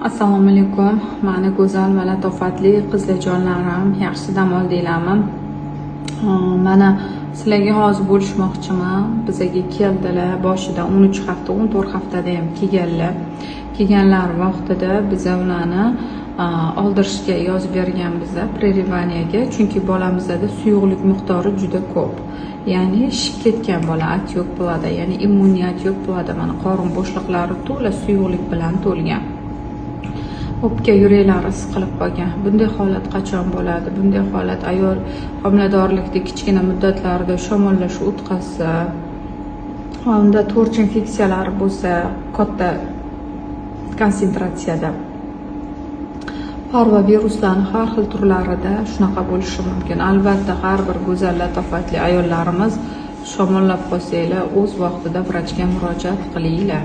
Assalomu alaykum. Mani go'zal va latofatli qizlarjonlarim, yaxshi dam oldinglarmi? Mana sizlarga hozir bo'lishmoqchiman. Bizaga keldilar boshida 13 hafta, 14 haftada ham kelganlar. Kelganlar vaqtida biz ularni oldirishga yozib berganmiz prerivaniyaga, chunki bolamizda suyuqlik miqdori juda ko'p. Ya'ni shib ketgan bola, atyoq bo'ladi, ya'ni immuniyat yo'q bo'ladi. Mana qorin bo'shliqlari to'la suyuqlik bilan to'lgan. O'pka yuraklari siqilib qolgan. Bunday holat qachon bo'ladi? Bunday holat ayol homiladorlikda kichkina muddatlarda shamollash o'tkazsa, unda to'rch infeksiyalari bo'lsa, katta konsentratsiyada parvo viruslarning har xil turlarida shunaqa bo'lishi mumkin. Albatta, har bir go'zal latofatli ayollarimiz shamollab qolsanglar, o'z vaqtida vrachga murojaat qilinglar.